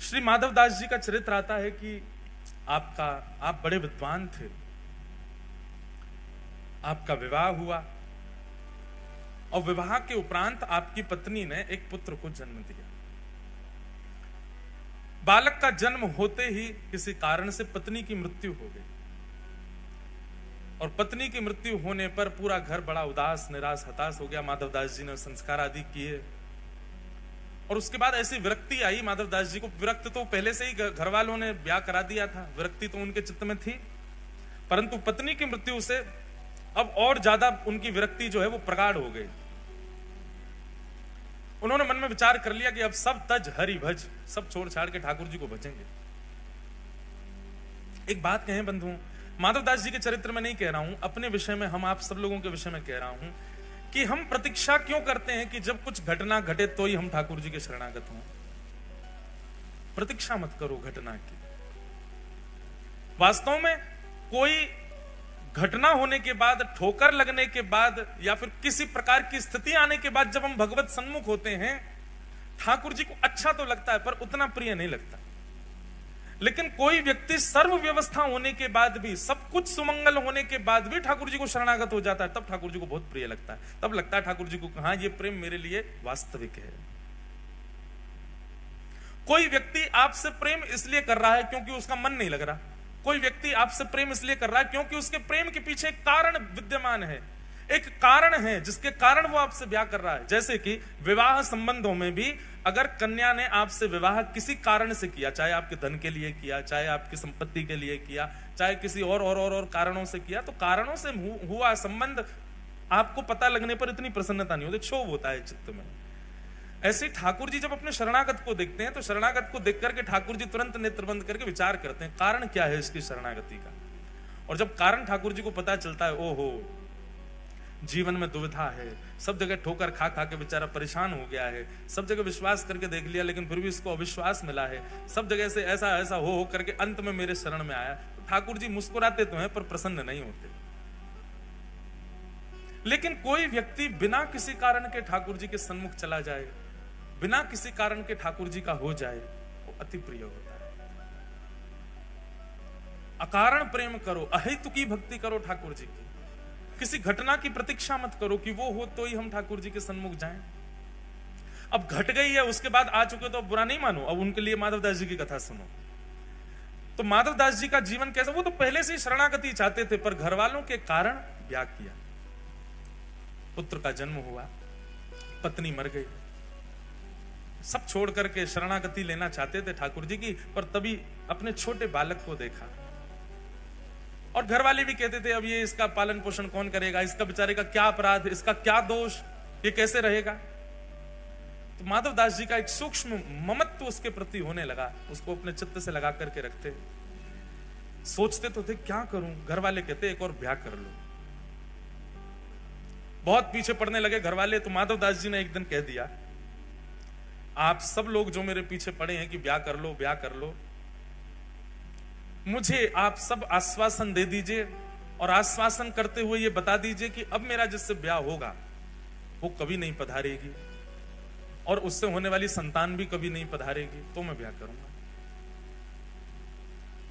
श्री माधवदास जी का चरित्र आता है कि आप बड़े विद्वान थे, आपका विवाह हुआ और विवाह के उपरांत आपकी पत्नी ने एक पुत्र को जन्म दिया। बालक का जन्म होते ही किसी कारण से पत्नी की मृत्यु हो गई और पत्नी की मृत्यु होने पर पूरा घर बड़ा उदास, निराश, हताश हो गया। माधवदास जी ने संस्कार आदि किए और उसके बाद ऐसी विरक्ति आई माधवदास जी को। विरक्त तो पहले से ही घर वालों ने ब्याह करा दिया था, विरक्ति तो उनके चित्त में थी, परंतु पत्नी की मृत्यु से अब और ज्यादा उनकी विरक्ति जो है वो प्रगाढ़ हो गई। उन्होंने मन में विचार कर लिया कि अब सब तज हरि भज, सब छोड़ छाड़ के ठाकुर जी को भजेंगे। एक बात कहें बंधुओं, माधवदास जी के चरित्र में नहीं कह रहा हूं, अपने विषय में, हम आप सब लोगों के विषय में कह रहा हूं कि हम प्रतीक्षा क्यों करते हैं कि जब कुछ घटना घटे तो ही हम ठाकुर जी के शरणागत हों। प्रतीक्षा मत करो घटना की। वास्तव में कोई घटना होने के बाद, ठोकर लगने के बाद या फिर किसी प्रकार की स्थिति आने के बाद जब हम भगवत सन्मुख होते हैं, ठाकुर जी को अच्छा तो लगता है पर उतना प्रिय नहीं लगता। लेकिन कोई व्यक्ति सर्व व्यवस्था होने के बाद भी, सब कुछ सुमंगल होने के बाद भी ठाकुर जी को शरणागत हो जाता है, तब ठाकुर जी को बहुत प्रिय लगता है। तब लगता है ठाकुर जी को, हाँ ये प्रेम मेरे लिए वास्तविक है। कोई व्यक्ति आपसे प्रेम इसलिए कर रहा है क्योंकि उसका मन नहीं लग रहा। कोई व्यक्ति आपसे प्रेम इसलिए कर रहा है क्योंकि उसके प्रेम के पीछे एक कारण विद्यमान है, एक कारण है जिसके कारण वो आपसे ब्याह कर रहा है। जैसे कि विवाह संबंधों में भी अगर कन्या ने आपसे विवाह किसी कारण से किया, चाहे आपके धन के लिए किया, चाहे आपकी संपत्ति के लिए किया, चाहे किसी और कारणों से किया, तो कारणों से हुआ संबंध आपको पता लगने पर इतनी प्रसन्नता नहीं होती, क्षोभ होता है चित्त में। ऐसे ठाकुर जी जब अपने शरणागत को देखते हैं तो शरणागत को देख करके ठाकुर जी तुरंत नेत्र बंद करके विचार करते हैं कारण क्या है इसकी शरणागति का। और जब कारण ठाकुर जी को पता चलता है, ओहो जीवन में दुविधा है, सब जगह ठोकर खा खा के बेचारा परेशान हो गया है, सब जगह विश्वास करके देख लिया लेकिन फिर भी इसको अविश्वास मिला है, सब जगह से ऐसा ऐसा हो करके अंत में मेरे शरण में आया, तो ठाकुर जी मुस्कुराते तो हैं पर प्रसन्न नहीं होते। लेकिन कोई व्यक्ति बिना किसी कारण के ठाकुर जी के सन्मुख चला जाए, बिना किसी कारण के ठाकुर जी का हो जाए, वो अति प्रिय होता है। अकारण प्रेम करो, अहेतुकी भक्ति करो ठाकुर जी की। किसी घटना की प्रतीक्षा मत करो कि वो हो तो ही हम ठाकुर जी के सन्मुख जाएं। अब घट गई है, उसके बाद आ चुके तो अब बुरा नहीं मानो, अब उनके लिए माधवदास जी की कथा सुनो। तो माधवदास जी का जीवन कैसा, वो तो पहले से ही शरणागति चाहते थे पर घर वालों के कारण ब्याह किया। पुत्र का जन्म हुआ, पत्नी मर गई, सब छोड़ करके शरणागति लेना चाहते थे ठाकुर जी की, पर तभी अपने छोटे बालक को देखा और घर वाले भी कहते थे अब ये इसका पालन पोषण कौन करेगा, इसका बेचारे का क्या अपराध, इसका क्या दोष, ये कैसे रहेगा। तो माधवदास जी का एक सूक्ष्म ममत्व उसके प्रति होने लगा, उसको अपने चित्त से लगा करके रखते। सोचते तो थे क्या करूं, घर वाले कहते एक और ब्याह कर लो। बहुत पीछे पड़ने लगे घर वाले, तो माधवदास जी ने एक दिन कह दिया, आप सब लोग जो मेरे पीछे पड़े हैं कि ब्याह कर लो ब्याह कर लो, मुझे आप सब आश्वासन दे दीजिए और आश्वासन करते हुए ये बता दीजिए कि अब मेरा जिससे ब्याह होगा वो कभी नहीं पधारेगी और उससे होने वाली संतान भी कभी नहीं पधारेगी, तो मैं ब्याह करूंगा।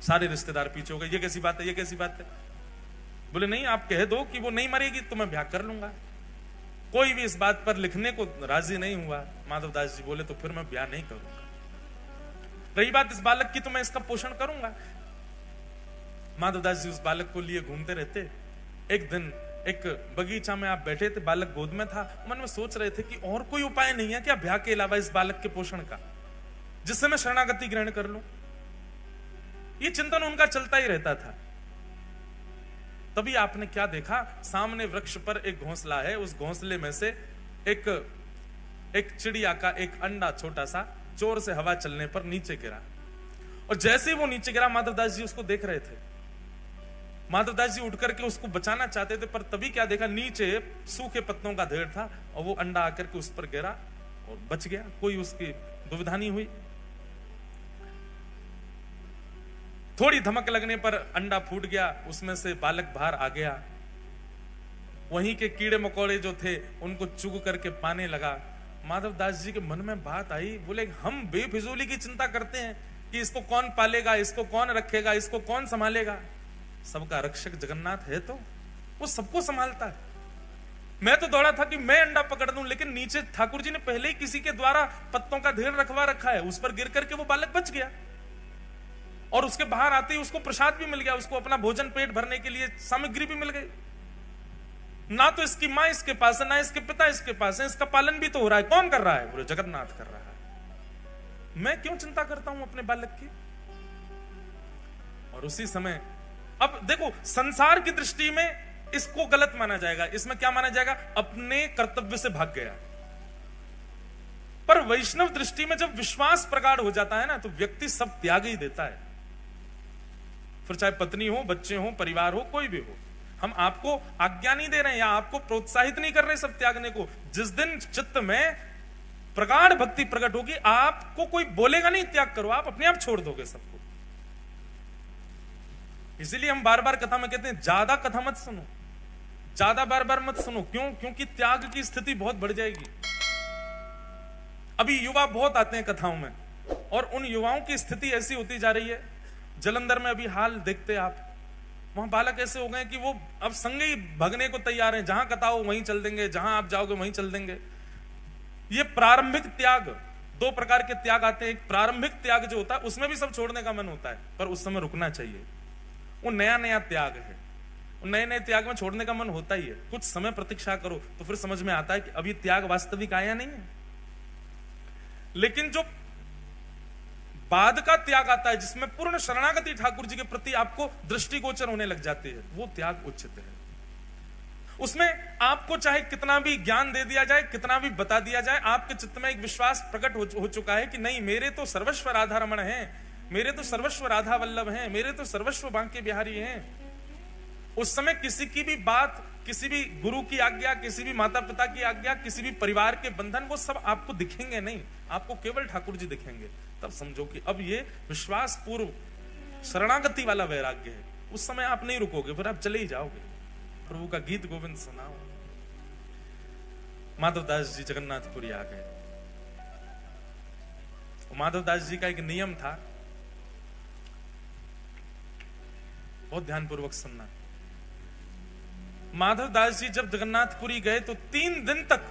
सारे रिश्तेदार पीछे हो गए, ये कैसी बात है, ये कैसी बात है। बोले नहीं, आप कह दो कि वो नहीं मरेगी तो मैं ब्याह कर लूंगा। कोई भी इस बात पर लिखने को राजी नहीं हुआ। माधवदास जी बोले तो फिर मैं ब्याह नहीं करूंगा। रही बात इस बालक की, तो मैं इसका पोषण करूंगा। माधवदास जी उस बालक को लिए घूमते रहते। एक दिन एक बगीचा में आप बैठे थे, बालक गोद में था, मन में सोच रहे थे कि और कोई उपाय नहीं है क्या ब्याह के अलावा इस बालक के पोषण का, जिससे मैं शरणागति ग्रहण कर लूं। ये चिंतन उनका चलता ही रहता था। तभी आपने क्या देखा, सामने वृक्ष पर एक घोंसला है, उस घोंसले में से एक चिड़िया का एक अंडा छोटा सा जोर से हवा चलने पर नीचे गिरा। और जैसे ही वो नीचे गिरा, माधवदास जी उसको देख रहे थे। माधवदास जी उठ करके उसको बचाना चाहते थे, पर तभी क्या देखा, नीचे सूखे पत्तों का ढेर था और वो अंडा आकर के उस पर गिरा और बच गया। कोई उसकी दुविधा नहीं हुई। थोड़ी धमक लगने पर अंडा फूट गया, उसमें से बालक बाहर आ गया। वहीं के कीड़े मकोड़े जो थे उनको चुग करके पाने लगा माधव दास जी के मन में बात आई, बोले हम बेफिजूली की चिंता करते हैं कि इसको कौन पालेगा, इसको कौन रखेगा, इसको कौन संभालेगा। सबका रक्षक जगन्नाथ है तो वो सबको संभालता है। मैं तो दौड़ा था कि मैं अंडा पकड़ दूं, लेकिन नीचे ठाकुर जी ने पहले ही किसी के द्वारा पत्तों का ढेर रखवा रखा है, उस पर गिर करके वो बालक बच गया और उसके बाहर आते ही उसको प्रसाद भी मिल गया, उसको अपना भोजन पेट भरने के लिए सामग्री भी मिल गई। ना तो इसकी मां इसके पास है, ना इसके पिता इसके पास है, इसका पालन भी तो हो रहा है। कौन कर रहा है? बोले जगन्नाथ कर रहा है। मैं क्यों चिंता करता हूं अपने बालक की? और उसी समय अब देखो, संसार की दृष्टि में इसको गलत माना जाएगा। इसमें क्या माना जाएगा? अपने कर्तव्य से भाग गया। पर वैष्णव दृष्टि में जब विश्वास प्रगाढ़ हो जाता है ना, तो व्यक्ति सब त्याग ही देता है। फिर चाहे पत्नी हो, बच्चे हो, परिवार हो, कोई भी हो। हम आपको आज्ञा नहीं दे रहे हैं या आपको प्रोत्साहित नहीं कर रहे सब त्यागने को। जिस दिन चित्त में प्रगाढ़ भक्ति प्रकट होगी, आपको कोई बोलेगा नहीं त्याग करो, आप अपने आप छोड़ दोगे सबको। इसीलिए हम बार बार कथा में कहते हैं ज्यादा कथा मत सुनो, ज्यादा बार बार मत सुनो। क्यों? क्योंकि त्याग की स्थिति बहुत बढ़ जाएगी। अभी युवा बहुत आते हैं कथाओं में, और उन युवाओं की स्थिति ऐसी होती जा रही है। जलंधर में अभी हाल देखते आप, वहां बालक ऐसे हो गए कि वो अब संगे ही भगने को तैयार हैं। जहां कथा हो वहीं चल देंगे, जहां आप जाओगे वहीं चल देंगे। ये प्रारंभिक त्याग, दो प्रकार के त्याग आते हैं। एक प्रारंभिक त्याग जो होता है उसमें भी सब छोड़ने का मन होता है, पर उस समय रुकना चाहिए। वो नया नया त्याग है, नए नए त्याग में छोड़ने का मन होता ही है। कुछ समय प्रतीक्षा करो तो फिर समझ में आता है कि अब ये त्याग वास्तविक आया नहीं है। लेकिन जो बाद का त्याग आता है, जिसमें पूर्ण शरणागति ठाकुर जी के प्रति आपको दृष्टिगोचर होने लग जाती है, वो त्याग उचित है। उसमें आपको चाहे कितना भी ज्ञान दे दिया जाए, कितना भी बता दिया जाए, आपके चित्त में एक विश्वास प्रकट हो चुका है कि नहीं, मेरे तो सर्वस्व राधा रमण है, मेरे तो सर्वस्व राधा वल्लभ हैं, मेरे तो सर्वस्व बांके बिहारी हैं। उस समय किसी की भी बात, किसी भी गुरु की आज्ञा, किसी भी माता पिता की आज्ञा, किसी भी परिवार के बंधन, वो सब आपको दिखेंगे नहीं, आपको केवल ठाकुर जी दिखेंगे। तब समझो कि अब ये विश्वास पूर्व शरणागति वाला वैराग्य है। उस समय आप नहीं रुकोगे, फिर आप चले ही जाओगे। प्रभु का गीत गोविंद सुनाओ। माधवदास जी जगन्नाथपुरी आ गए। माधवदास जी का एक नियम था, बहुत ध्यानपूर्वक सुनना। माधवदास जी जब जगन्नाथपुरी गए तो 3 दिन तक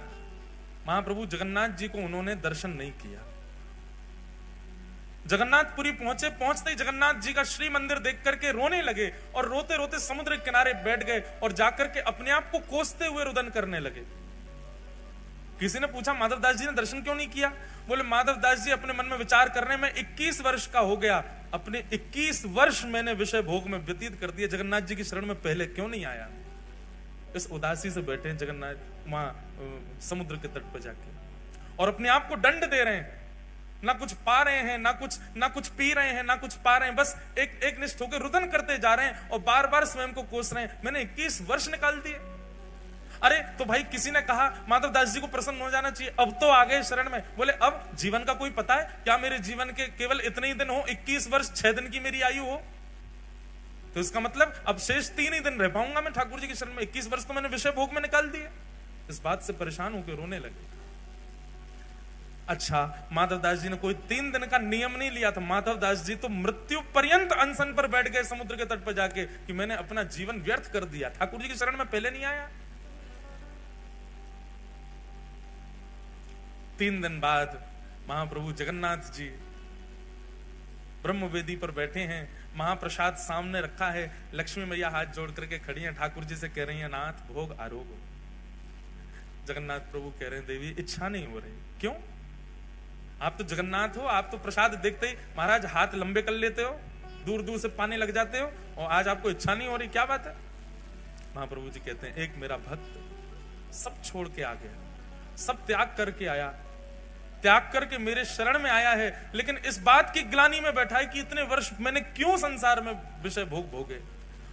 महाप्रभु जगन्नाथ जी को उन्होंने दर्शन नहीं किया। जगन्नाथपुरी पहुंचे, पहुंचते ही जगन्नाथ जी का श्री मंदिर देख करके रोने लगे और रोते रोते समुद्र के किनारे बैठ गए और जाकर के अपने आप को कोसते हुए रुदन करने लगे। किसी ने पूछा माधवदास जी ने दर्शन क्यों नहीं किया? बोले माधवदास जी अपने मन में विचार करने में 21 वर्ष का हो गया, अपने 21 वर्ष मैंने विषय भोग में व्यतीत कर दिए, जगन्नाथ जी की शरण में पहले क्यों नहीं आया? इस उदासी से बैठे हैं जगन्नाथ वहां समुद्र के तट पर जाके, और अपने आप को दंड दे रहे हैं। ना कुछ पा रहे हैं, ना कुछ पी रहे हैं, ना कुछ पा रहे हैं, बस एक निष्ठ होकर रुदन करते जा रहे हैं और बार बार स्वयं को कोस रहे हैं। मैंने 21 वर्ष निकाल दिए। अरे तो भाई किसी ने कहा माधवदास जी को प्रसन्न हो जाना चाहिए, अब तो आ गए शरण में। बोले अब जीवन का कोई पता है क्या? मेरे जीवन के केवल इतने ही दिन हो, 21 वर्ष 6 दिन की मेरी आयु हो, तो इसका मतलब अब शेष 3 ही दिन रह पाऊंगा मैं ठाकुर जी की शरण में। 21 वर्ष तो मैंने विषय भोग में निकाल दिए। इस बात से परेशान होकर रोने लगे। अच्छा, माधवदास जी ने कोई 3 दिन का नियम नहीं लिया था। माधवदास जी तो मृत्यु पर्यंत अनशन पर बैठ गए समुद्र के तट पर जाके कि मैंने अपना जीवन व्यर्थ कर दिया, ठाकुर जी की शरण में पहले नहीं आया। 3 दिन बाद महाप्रभु जगन्नाथ जी ब्रह्म वेदी पर बैठे हैं, महाप्रसाद सामने रखा है, लक्ष्मी मैया हाथ जोड़ करके खड़ी हैं, ठाकुर जी से कह रही हैं नाथ भोग आरोग हो। जगन्नाथ प्रभु कह रहे हैं देवी इच्छा नहीं हो रही। क्यों? आप तो जगन्नाथ हो, आप तो प्रसाद देखते ही महाराज हाथ लंबे कर लेते हो, दूर दूर से पाने लग जाते हो, और आज आपको इच्छा नहीं हो रही, क्या बात है? महाप्रभु जी कहते हैं एक मेरा भक्त सब छोड़ के आ गया, सब त्याग करके आया, त्याग करके मेरे शरण में आया है, लेकिन इस बात की ग्लानि में बैठा है कि इतने वर्ष मैंने क्यों संसार में विषय भोग भोगे।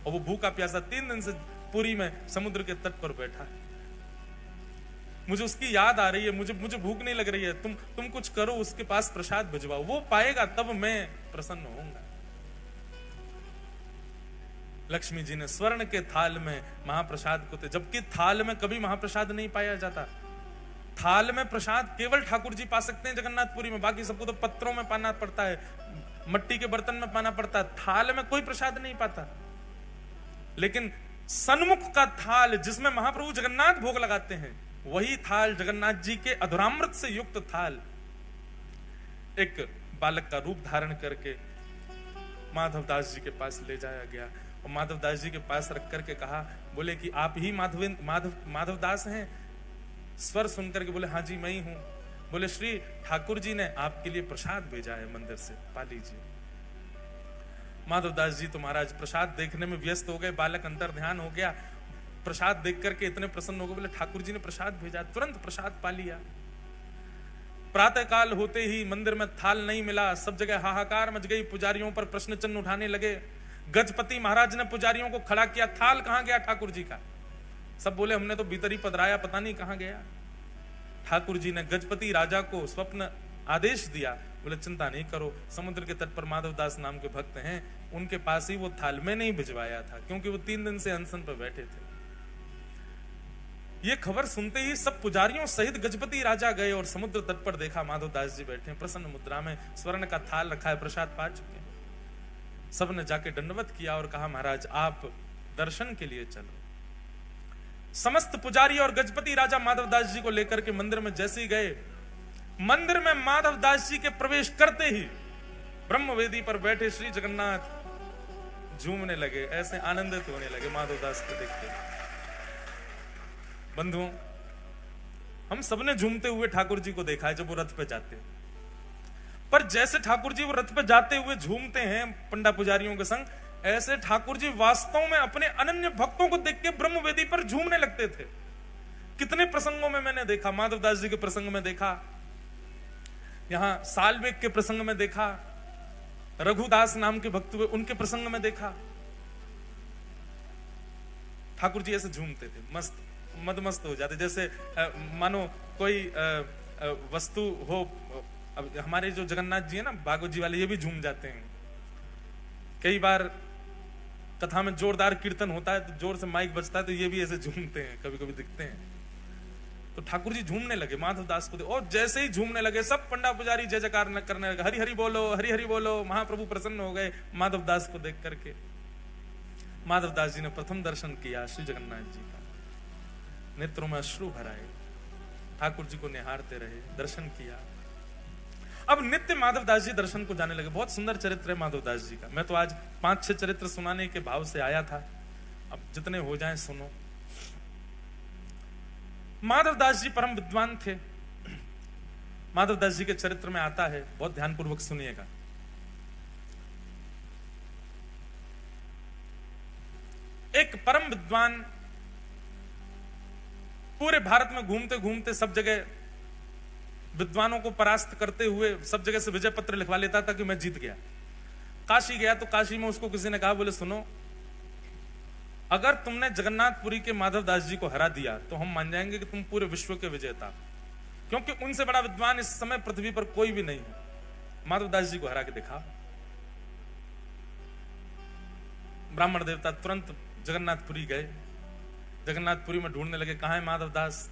और वो भूखा प्यासा 3 दिन से पुरी में समुद्र के तट पर बैठा है। मुझे उसकी याद आ रही है, मुझे भूख नहीं लग रही है, तुम कुछ करो, उसके पास प्रसाद भिजवाओ, वो पाएगा तब मैं प्रसन्न होऊंगा। लक्ष्मी जी ने स्वर्ण के थाल में महाप्रसाद को, जबकि थाल में कभी महाप्रसाद नहीं पाया जाता, थाल में प्रसाद केवल ठाकुर जी पा सकते हैं जगन्नाथपुरी में, बाकी सबको तो पत्रों में पाना पड़ता है, मट्टी के बर्तन में पाना पड़ता है, थाल में कोई प्रसाद नहीं पाता। लेकिन सन्मुख का थाल जिसमें महाप्रभु जगन्नाथ भोग लगाते हैं, वही थाल जगन्नाथ जी के अधुरामृत से युक्त थाल एक बालक का रूप धारण करके माधवदास जी के पास ले जाया गया और माधवदास जी के पास रख करके कहा, बोले कि आप ही माधवदास हैं? स्वर सुनकर के बोले हाँ जी मैं ही हूं। बोले श्री ठाकुर जी ने आपके लिए प्रसाद भेजा है मंदिर से, पा लीजिए। माधवदास जी तो महाराज प्रसाद देखने में व्यस्त हो गए, बालक अंतर ध्यान हो गया, प्रसाद देख करके इतने प्रसन्न हो गए, बोले ठाकुर जी ने प्रसाद भेजा, तुरंत प्रसाद पा लिया। प्रातः काल होते ही मंदिर में थाल नहीं मिला, सब जगह हाहाकार मच गई, पुजारियों पर प्रश्न चिन्ह उठाने लगे। गजपति महाराज ने पुजारियों को खड़ा किया, थाल कहां गया ठाकुर जी का? सब बोले हमने तो भीतर ही पधराया, पता नहीं कहां गया। ठाकुर जी ने गजपति राजा को स्वप्न आदेश दिया, बोले चिंता नहीं करो, समुद्र के तट पर माधवदास नाम के भक्त हैं, उनके पास ही वो थाल में नहीं भिजवाया था, क्योंकि वो 3 दिन से अनशन पर बैठे थे। ये खबर सुनते ही सब पुजारियों सहित गजपति राजा गए और समुद्र तट पर देखा माधवदास जी बैठे प्रसन्न मुद्रा में, स्वर्ण का थाल रखा है, प्रसाद पा चुके हैं। सबने जाके दंडवत किया और कहा महाराज आप दर्शन के लिए चलो। समस्त पुजारी और गजपति राजा माधवदास जी को लेकर के मंदिर में जैसे ही गए, मंदिर में माधवदास जी के प्रवेश करते ही ब्रह्मवेदी पर बैठे श्री जगन्नाथ झूमने लगे, ऐसे आनंदित होने लगे माधवदास को देखते। बंधुओं, हम सबने झूमते हुए ठाकुर जी को देखा है जब वो रथ पे जाते हैं, पर जैसे ठाकुर जी वो रथ पे जाते हुए झूमते हैं पंडा पुजारियों के संग, ऐसे ठाकुर जी वास्तव में अपने अनन्य भक्तों को देख के ब्रह्मवेदी पर झूमने लगते थे। कितने प्रसंगों में मैंने देखा, माधवदास जी के प्रसंग में देखा, यहां सालवेग के प्रसंग में देखा, रघुदास नाम के भक्त हुए उनके प्रसंग में देखा, ठाकुर जी ऐसे झूमते थे, मस्त मदमस्त हो जाते, जैसे मानो कोई वस्तु हो। अब हमारे जो जगन्नाथ जी है ना भागवत जी वाले, ये भी झूम जाते हैं। कई बार कथा में जोरदार कीर्तन होता है तो जोर से माइक बजता है तो ये भी ऐसे झूमते हैं, कभी कभी दिखते हैं। तो ठाकुर जी झूमने लगे माधवदास को, और जैसे ही झूमने लगे सब पंडा पुजारी जय जयकार करने लगे, हरि हरि बोलो, हरि हरि बोलो। महाप्रभु प्रसन्न हो गए माधवदास को देख करके। माधवदास जी ने प्रथम दर्शन किया श्री जगन्नाथ जी का, नेत्रों में अश्रु भराए, ठाकुर जी को निहारते रहे, दर्शन किया। अब नित्य माधवदास जी दर्शन को जाने लगे। बहुत सुंदर चरित्र है माधवदास जी का। मैं तो आज 5-6 चरित्र सुनाने के भाव से आया था, अब जितने हो जाएं सुनो। माधवदास जी परम विद्वान थे। माधवदास जी के चरित्र में आता है, बहुत ध्यानपूर्वक सुनिएगा। एक परम विद्वान पूरे भारत में घूमते घूमते सब जगह विद्वानों को परास्त करते हुए सब जगह से विजय पत्र लिखवा लेता था कि मैं जीत गया। काशी गया तो काशी में उसको किसी ने कहा, बोले सुनो, अगर तुमने जगन्नाथपुरी के माधवदास जी को हरा दिया तो हम मान जाएंगे कि तुम पूरे विश्व के विजेता, क्योंकि उनसे बड़ा विद्वान इस समय पृथ्वी पर कोई भी नहीं है। माधवदास जी को हरा के दिखा। ब्राह्मण देवता तुरंत जगन्नाथपुरी गए, जगन्नाथपुरी में ढूंढने लगे कहां है माधवदास।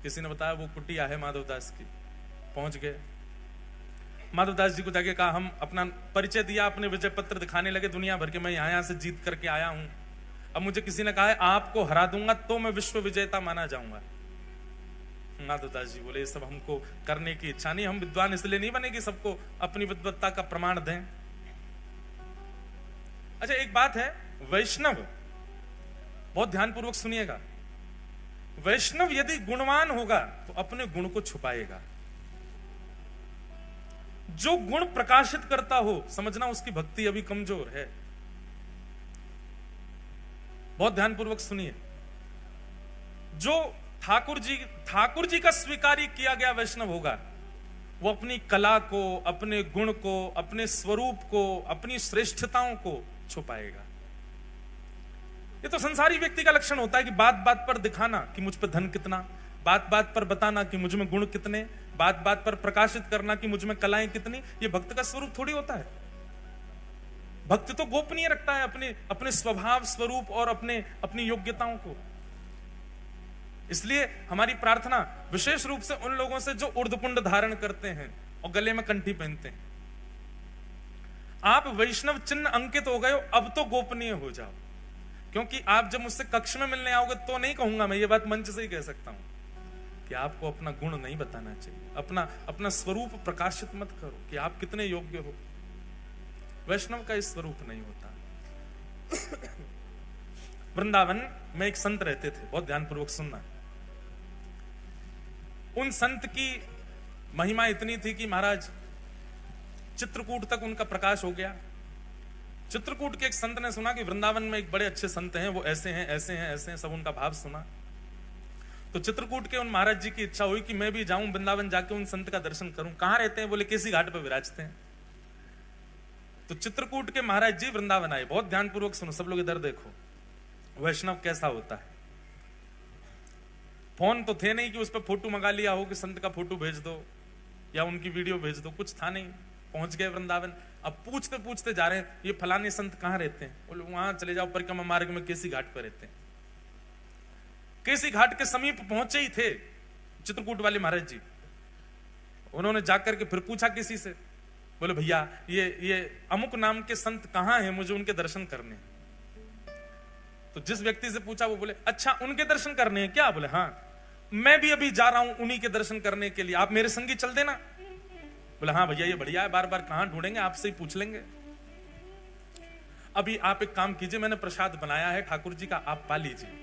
किसी ने बताया वो कुटिया है माधवदास की। पहुंच गए, माधवदास जी को जाके कहा, हम अपना परिचय दिया, अपने विजय पत्र दिखाने लगे दुनिया भर के, मैं यहां से जीत करके आया हूं। अब मुझे किसी ने कहा है आपको हरा दूंगा तो मैं विश्व विजेता माना जाऊंगा। माधवदास जी बोले ये सब हमको करने की इच्छा नहीं, हम विद्वान इसलिए नहीं बने कि सबको अपनी विद्वत्ता का प्रमाण दें। अच्छा एक बात है, वैष्णव, बहुत ध्यानपूर्वक सुनिएगा, वैष्णव यदि गुणवान होगा तो अपने गुण को छुपाएगा। जो गुण प्रकाशित करता हो समझना उसकी भक्ति अभी कमजोर है। बहुत ध्यानपूर्वक सुनिए। जो ठाकुर जी का स्वीकार्य किया गया वैष्णव होगा, वो अपनी कला को, अपने गुण को, अपने स्वरूप को, अपनी श्रेष्ठताओं को छुपाएगा। ये तो संसारी व्यक्ति का लक्षण होता है कि बात बात पर दिखाना कि मुझ पर धन कितना, बात बात पर बताना कि मुझ में गुण कितने, बात बात पर प्रकाशित करना कि मुझ में कलाएं कितनी। ये भक्त का स्वरूप थोड़ी होता है। भक्त तो गोपनीय रखता है अपने स्वभाव, स्वरूप और अपनी योग्यताओं को। इसलिए हमारी प्रार्थना विशेष रूप से उन लोगों से जो ऊर्ध्वपुंड धारण करते हैं और गले में कंठी पहनते हैं। आप वैष्णव चिन्ह अंकित हो गए हो, अब तो गोपनीय हो जाओ, क्योंकि आप जब मुझसे कक्ष में मिलने आओगे तो नहीं कहूंगा, मैं ये बात मंच से ही कह सकता हूं कि आपको अपना गुण नहीं बताना चाहिए, अपना स्वरूप प्रकाशित मत करो कि आप कितने योग्य हो। वैष्णव का इस स्वरूप नहीं होता। वृंदावन में एक संत रहते थे, बहुत ध्यानपूर्वक सुनना। उन संत की महिमा इतनी थी कि महाराज चित्रकूट तक उनका प्रकाश हो गया। चित्रकूट के एक संत ने सुना कि वृंदावन में एक बड़े अच्छे संत हैं, वो ऐसे हैं ऐसे हैं ऐसे हैं, सब उनका भाव सुना। तो चित्रकूट के उन महाराज जी की इच्छा हुई कि मैं भी जाऊं वृंदावन, जाके उन संत का दर्शन करूं। कहां रहते हैं? बोले केसी घाट पर विराजते हैं। तो चित्रकूट के महाराज जी वृंदावन आए। बहुत ध्यानपूर्वक सुनो सब लोग, इधर देखो वैष्णव कैसा होता है। फोन तो थे नहीं कि उस पर फोटो मंगा लिया हो कि संत का फोटो भेज दो या उनकी वीडियो भेज दो, कुछ था नहीं। पहुंच गए वृंदावन। अब पूछते पूछते जा रहे हैं ये फलाने संत कहां रहते हैं? बोले वहां चले जाओ, परिक्रमा मार्ग में केसी घाट पर रहते हैं। केसी घाट के समीप पहुंचे ही थे चित्रकूट वाले महाराज जी। उन्होंने जाकर के फिर पूछा किसी से, बोले भैया ये अमुक नाम के संत कहां हैं, मुझे उनके दर्शन करने। तो जिस व्यक्ति से पूछा वो बोले अच्छा उनके दर्शन करने हैं क्या? बोले हाँ, मैं भी अभी जा रहा हूं उन्हीं के दर्शन करने के लिए, आप मेरे संगी चल देना। बोले हाँ भैया ये बढ़िया है, बार बार कहां ढूंढेंगे, आपसे ही पूछ लेंगे। अभी आप एक काम कीजिए, मैंने प्रसाद बनाया है ठाकुर जी का, आप पा लीजिए।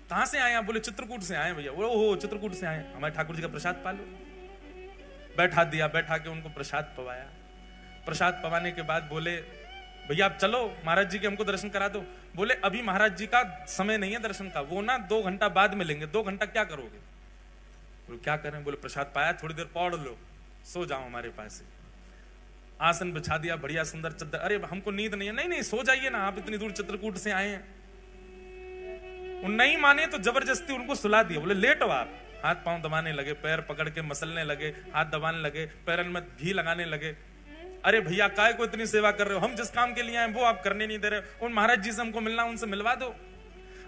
कहां से आए आप? बोले चित्रकूट से आए भैया। ओहो चित्रकूट से आए, हमारे ठाकुर जी का प्रसाद पा लो। बैठा दिया, बैठा के उनको प्रसाद पवाया। प्रसाद पवाने के बाद बोले भैया आप चलो महाराज जी के हमको दर्शन करा दो। बोले अभी महाराज जी का समय नहीं है दर्शन का, वो ना 2 घंटा बाद मिलेंगे। 2 घंटा क्या करोगे? बोले क्या करें? बोले प्रसाद पाया, थोड़ी देर पढ़ लो, सो जाओ हमारे पास ही। आसन बिछा दिया, बढ़िया सुंदर चद्दर। अरे हमको नींद नहीं है। नहीं नहीं सो जाइए ना, आप इतनी दूर चित्रकूट से आए हैं। वो नहीं माने तो जबरदस्ती उनको सुला दिया। बोले लेटो आप। हाथ पांव दबाने लगे, पैर पकड़ के मसलने लगे, हाथ दबाने लगे, पैरन में घी लगाने लगे। अरे भैया काय को इतनी सेवा कर रहे हो, हम जिस काम के लिए आए वो आप करने नहीं दे रहे। उन महाराज जी से हमको मिलना, उनसे मिलवा दो।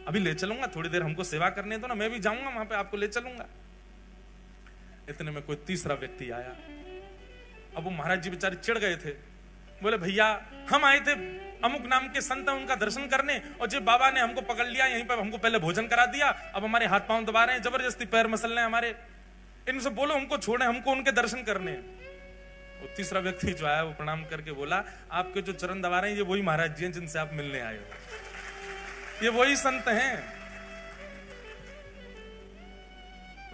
अभी ले चलूंगा, थोड़ी देर हमको सेवा करने दो ना, मैं भी जाऊंगा वहां पे, आपको ले चलूंगा। इतने में कोई तीसरा व्यक्ति आया। अब वो महाराज जी बेचारे चिढ़ गए थे। बोले भैया हम आए थे अमुक नाम के संत हैं उनका दर्शन करने, और जब बाबा ने हमको पकड़ लिया, यहीं पर हमको पहले भोजन करा दिया, अब हमारे हाथ पांव दबा रहे हैं, जबरदस्ती पैर मसल रहे हैं हमारे। इनसे बोलो हमको छोड़े, हमको उनके दर्शन करने। वो तीसरा व्यक्ति जो आया वो प्रणाम करके बोला आपके जो चरण दबा रहे हैं ये वही महाराज जी हैं जिनसे आप मिलने आए हो, ये वही संत हैं।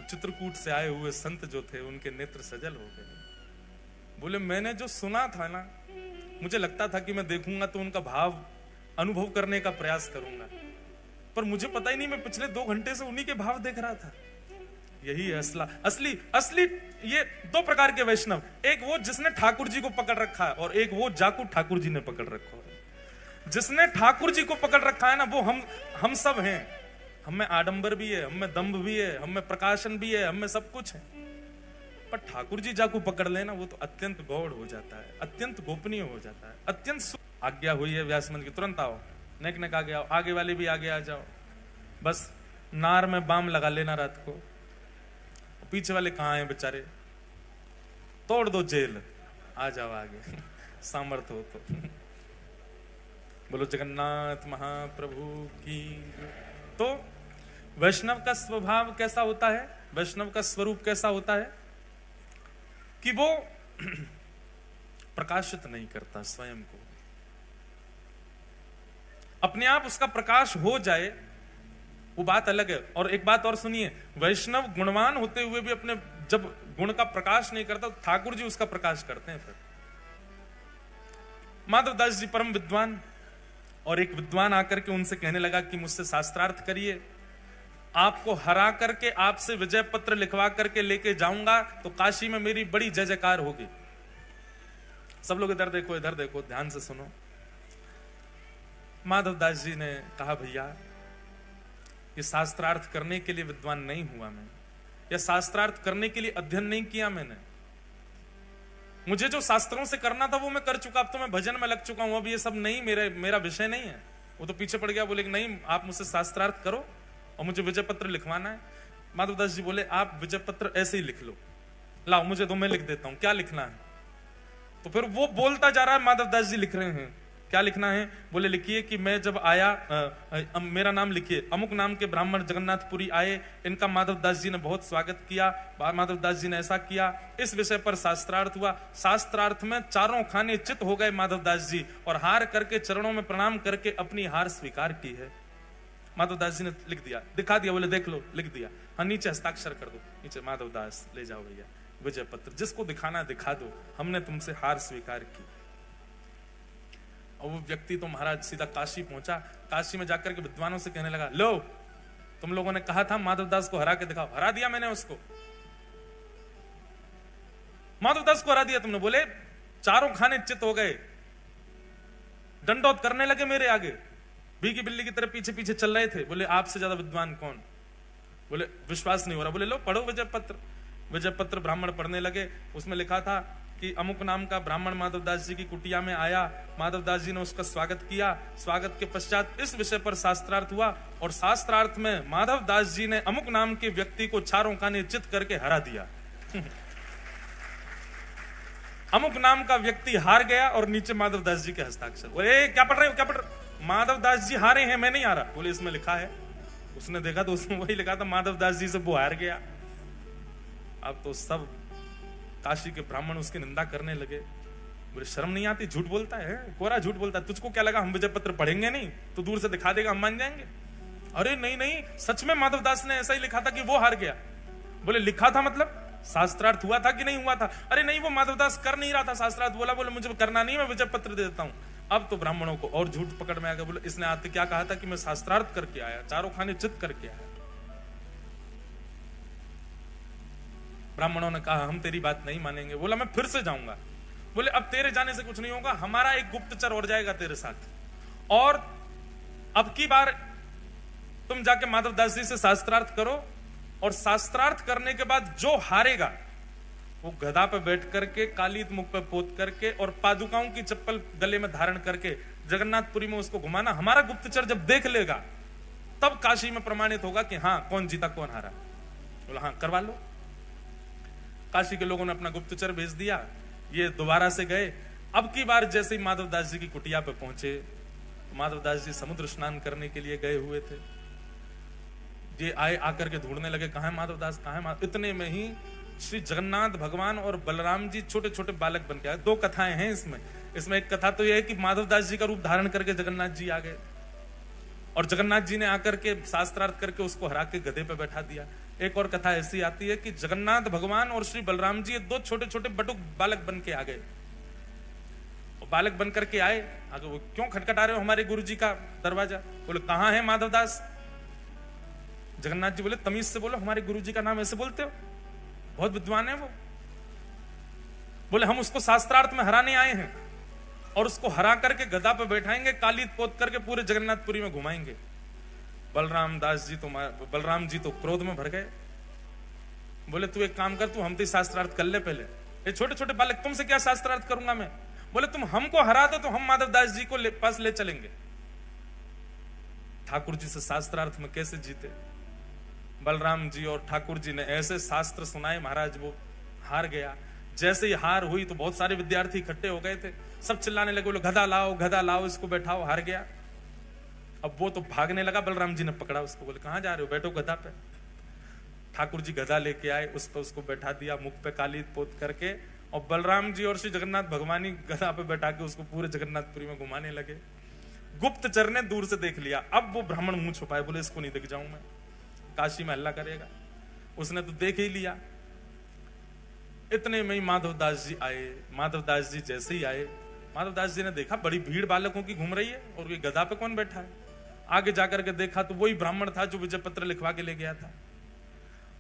चित्रकूट से आए हुए संत जो थे उनके नेत्र सजल हो गए। बोले मैंने जो सुना था ना, मुझे लगता था कि मैं देखूंगा तो उनका भाव अनुभव करने का प्रयास करूंगा, पर मुझे पता ही नहीं, मैं पिछले 2 घंटे से उन्हीं के भाव देख रहा था। यही है असली ये 2 प्रकार के वैष्णव, एक वो जिसने ठाकुर जी को पकड़ रखा है, और एक वो जाकू ठाकुर जी ने पकड़ रखा है। जिसने ठाकुर जी को पकड़ रखा है ना, वो हम सब हैं। हम में आडंबर भी है, हम में दंभ भी है, हम में प्रकाशन भी है, हम में सब कुछ है। पर ठाकुर जी जाकू पकड़ लेना वो तो अत्यंत गौड़ हो जाता है, अत्यंत गोपनीय हो जाता है, अत्यंत। आज्ञा हुई है व्यास मंत्र की, तुरंत आओ। नेक आगे आओ, आगे वाले भी आगे आ जाओ। बस नार में बाम लगा लेना रात को। पीछे वाले कहाँ हैं बेचारे, तोड़ दो जेल, आ जाओ आगे। सामर्थ्य हो तो बोलो जगन्नाथ महाप्रभु की। तो वैष्णव का स्वभाव कैसा होता है, वैष्णव का स्वरूप कैसा होता है कि वो प्रकाशित नहीं करता स्वयं को। अपने आप उसका प्रकाश हो जाए वो बात अलग है। और एक बात और सुनिए, वैष्णव गुणवान होते हुए भी अपने जब गुण का प्रकाश नहीं करता तो ठाकुर जी उसका प्रकाश करते हैं। फिर माधवदास जी परम विद्वान, और एक विद्वान आकर के उनसे कहने लगा कि मुझसे शास्त्रार्थ करिए, आपको हरा करके आपसे विजय पत्र लिखवा करके लेके जाऊंगा तो काशी में मेरी बड़ी जय जयकार होगी। सब लोग इधर देखो, इधर देखो, ध्यान से सुनो। माधवदास जी ने कहा भैया ये शास्त्रार्थ करने के लिए विद्वान नहीं हुआ मैं, या शास्त्रार्थ करने के लिए अध्ययन नहीं किया मैंने। मुझे जो शास्त्रों से करना था वो मैं कर चुका, अब तो मैं भजन में लग चुका हूं, अब ये सब नहीं मेरा विषय नहीं है। वो तो पीछे पड़ गया। बोले नहीं आप मुझसे शास्त्रार्थ करो और मुझे विजय पत्र लिखवाना है। माधवदास जी बोले आप विजय पत्र ऐसे ही लिख लो, लाओ मुझे दो, मैं लिख देता हूं, क्या लिखना है? तो फिर वो बोलता जा रहा है, माधवदास जी लिख रहे हैं, क्या लिखना है? बोले लिखिए कि मैं जब आया, मेरा नाम लिखिए, अमुक नाम के ब्राह्मण जगन्नाथपुरी आए, इनका माधवदास जी ने बहुत स्वागत किया, माधवदास जी ने ऐसा किया, इस विषय पर शास्त्रार्थ हुआ, शास्त्रार्थ में चारों खाने चित हो गए माधवदास जी, और हार करके चरणों में प्रणाम करके अपनी हार स्वीकार की है। माधवदास जी ने लिख दिया, दिखा दिया, बोले देख लो, लिख दिया, हाँ नीचे हस्ताक्षर कर दो, नीचे माधवदास ले जाओ भैया विजय पत्र, जिसको दिखाना दिखा दो, हमने तुमसे हार स्वीकार की। और वो व्यक्ति तो महाराज सीधा काशी पहुंचा, काशी में जाकर के विद्वानों से कहने लगा, लो तुम लोगों ने कहा था माधवदास को हरा के दिखाओ, हरा दिया मैंने उसको, माधवदास को हरा दिया तुमने। बोले चारों खाने चित हो गए, दंडौत करने लगे मेरे आगे, भीगी बिल्ली की तरह पीछे पीछे चल रहे थे। बोले आपसे ज्यादा विद्वान कौन? बोले विश्वास नहीं हो रहा। बोले लो पढ़ो विजय पत्र। विजय पत्र ब्राह्मण पढ़ने लगे, उसमें लिखा था कि अमुक नाम का ब्राह्मण माधवदास जी की कुटिया में आया, माधवदास जी ने उसका स्वागत किया, स्वागत के पश्चात इस विषय पर शास्त्रार्थ हुआ, और शास्त्रार्थ में माधवदास जी ने अमुक नाम के व्यक्ति को चारों खाने चित करके हरा दिया। अमुक नाम का व्यक्ति हार गया और नीचे माधवदास जी के हस्ताक्षर। बोले क्या पढ़ रहे हो, क्या पढ़ रहे हो? माधवदास जी हारे हैं, मैं नहीं हारा। बोले इसमें लिखा है। उसने देखा तो उसमें वही लिखा था, माधवदास जी से वो हार गया। अब तो सब काशी के ब्राह्मण उसकी निंदा करने लगे। बोले शर्म नहीं आती, झूठ बोलता है, कोरा झूठ बोलता है, तुझको क्या लगा हम विजय पत्र पढ़ेंगे नहीं तो दूर से दिखा देगा हम मान जाएंगे? अरे नहीं नहीं, सच में माधवदास ने ऐसा ही लिखा था कि वो हार गया। बोले लिखा था मतलब शास्त्रार्थ हुआ था कि नहीं हुआ था? अरे नहीं, वो माधवदास कर नहीं रहा था शास्त्रार्थ। बोला बोले मुझे करना नहीं, मैं विजय पत्र दे देता हूं। अब तो ब्राह्मणों को और झूठ पकड़ में आ गया। बोले इसने आते क्या कहा था कि मैं शास्त्रार्थ करके आया, चारों खाने चित करके आया। ब्राह्मणों ने कहा हम तेरी बात नहीं मानेंगे। बोला मैं फिर से जाऊंगा। बोले अब तेरे जाने से कुछ नहीं होगा, हमारा एक गुप्तचर और जाएगा तेरे साथ, और अब की बार तुम जाके माधवदास जी से शास्त्रार्थ करो, और शास्त्रार्थ करने के बाद जो हारेगा वो गधा पे बैठ करके कालीत मुख पे पोत करके और पादुकाओं की चप्पल गले में धारण करके जगन्नाथपुरी में उसको घुमाना। हमारा गुप्तचर जब देख लेगा तब काशी में प्रमाणित होगा कि हाँ कौन जीता कौन हारा। बोला हाँ करवा लो। काशी के लोगों ने अपना गुप्तचर भेज दिया, ये दोबारा से गए। अब की बार जैसे ही माधवदास जी की कुटिया पे पहुंचे, माधवदास जी समुद्र स्नान करने के लिए गए हुए थे। ये आए, आकर के ढूंढने लगे कहां है माधवदास, कहां है इतने में ही श्री जगन्नाथ भगवान और बलराम जी छोटे छोटे बालक बन के आए। दो कथाएं हैं इसमें एक कथा तो यह है कि माधवदास जी का रूप धारण करके जगन्नाथ जी आ गए, और जगन्नाथ जी ने आकर के शास्त्रार्थ करके उसको हरा के गधे पे बैठा दिया। एक और कथा ऐसी आती है कि जगन्नाथ भगवान और श्री बलराम जी दो छोटे छोटे बटुक बालक बन के आ गए। बालक बन करके आए, आगे वो क्यों खटखटा रहे हो हमारे गुरु जी का दरवाजा? बोले कहां है माधवदास? जगन्नाथ जी बोले तमीज से बोलो, हमारे गुरु जी का नाम ऐसे बोलते हो? बहुत विद्वान है वो। बोले हम उसको शास्त्रार्थ में हराने आए हैं, और उसको हरा करके गधा पे बैठाएंगे, कालीत पोत करके पूरे जगन्नाथपुरी में घुमाएंगे। बलराम जी तो क्रोध में भर गए। बोले तू एक काम कर, तू हम तो शास्त्रार्थ कर ले पहले। ये छोटे छोटे बालक, तुमसे क्या शास्त्रार्थ करूंगा मैं? बोले तुम हमको हरा दो तो हम माधवदास जी को पास ले चलेंगे। ठाकुर जी से शास्त्रार्थ में कैसे जीते? बलराम जी और ठाकुर जी ने ऐसे शास्त्र सुनाए, महाराज वो हार गया। जैसे ही हार हुई तो बहुत सारे विद्यार्थी इकट्ठे हो गए थे, सब चिल्लाने लगे, बोले गधा लाओ, इसको बैठाओ, हार गया। अब वो तो भागने लगा, बलराम जी ने पकड़ा उसको, बोले कहां जा रहे हो, बैठो गधा पे। ठाकुर जी गधा लेके आए, उस पर उसको बैठा दिया, मुख पे कालीत पोत करके, और बलराम जी और श्री जगन्नाथ भगवान गधा पे बैठा के उसको पूरे जगन्नाथपुरी में घुमाने लगे। गुप्तचर ने दूर से देख लिया। अब वो ब्राह्मण मुंह छुपाए, बोले इसको नहीं दिख जाऊं मैं, काशी में हल्ला करेगा। उसने तो देख ही लिया। इतने में ही माधवदास जी आए। माधवदास जी जैसे ही आए, माधवदास जी ने देखा बड़ी भीड़ बालकों की घूम रही है, और ये गधा पे कौन बैठा है। आगे जाकर के देखा तो वही ब्राह्मण था जो विजय पत्र लिखवा के ले गया था।